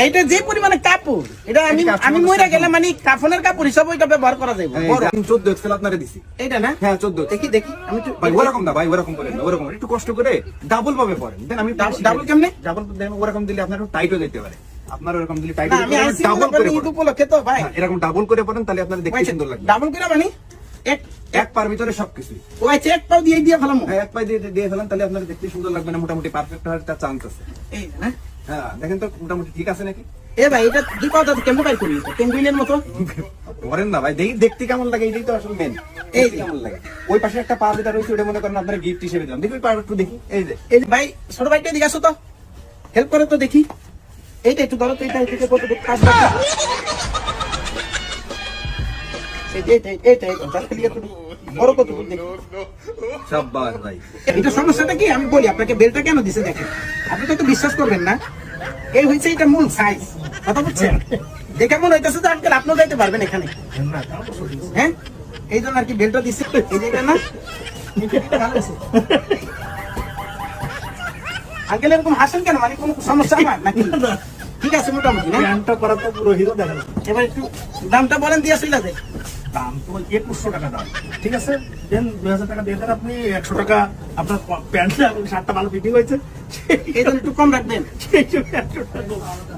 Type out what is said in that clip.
এটা যে পরিমাণে কাপড়, এটা আমি মইরা গেলে মানে কাফনের কাপড় হিসাবে ওইটা ব্যবহার করা যাবে। 14 এক্সেল আপনারে দিছি। এটা না? হ্যাঁ 14। দেখি আমি ভাই ওরকম না ভাই, ওরকম করেন না, ওরকম একটু কষ্ট করে ডাবল ভাবে পড়েন। দেন আমি ডাবল কেমনে? ডাবল দেন, ওরকম দিলে আপনার একটু টাইট হয়ে যেতে পারে। আপনার ওরকম দিলে টাইট আমি ডাবল করে ঈদ উপলক্ষে তো ভাই এরকম ডাবল করে পড়েন, তাহলে আপনার দেখতে সুন্দর লাগবে। ডাবল করে মানে এক পার ভিতরে সবকিছু। ও আচ্ছা, এক পাও দিয়ে ফেলাম। হ্যাঁ, এক পাই দিয়ে ফেলান, তাহলে আপনার দেখতে সুন্দর লাগবে না, মোটামুটি পারফেক্ট হওয়ার একটা চান্স আছে। এই না? হ্যাঁ দেখেন তো মোটামুটি ঠিক আছে নাকি? এ ভাই এটা দুই পাওটা কেমন পাই করি পেঙ্গুইনের মতো করেন না ভাই, দেখতে কেমন লাগে এটাই তো আসলে মেন। এই কেমন লাগে ওই পাশে একটা পা যেটা রয়েছে ওটা মনে করেন আপনারা গিফট হিসেবে দেন। দেখি পা একটু দেখি। এই যে ভাই ছোট ভাইটা দিকে আসো তো, হেল্প করে তো দেখি। এইটা একটু ধরো তো, এটা থেকে কত কাজ বাকি। বড় কত দেখি। শাবাশ ভাই। এটা সমস্যাটা কি আমি বলি আপনাকে, বেলটা কেন দিছে দেখেন, আপনি তো বিশ্বাস করবেন না। এই হয়েছে এটা মূল সাইজ, কথা বুঝছেন? দেখে মনে হইতেছে যে আঙ্কেল আপনিও যাইতে পারবেন এখানে। হ্যাঁ এই জন্য আর কি বেলটা দিচ্ছে। এই জায়গা না আঙ্কেল এরকম হাসেন কেন, মানে কোনো সমস্যা আমার নাকি? ঠিক আছে মোটামুটি না? প্যান্টটা করা তো পুরো হিরো দেখা যাচ্ছে। এবার একটু দামটা বলেন দিয়ে আসলে দেখ। দাম তো 2100 টাকা দাম, ঠিক আছে? দেন 2000 টাকা দিয়ে দেন আপনি। 100 টাকা আপনার প্যান্টটা এবং শার্টটা ভালো ফিটিং হয়েছে, এই জন্য একটু কম রাখবেন। সেই জন্য 100 টাকা।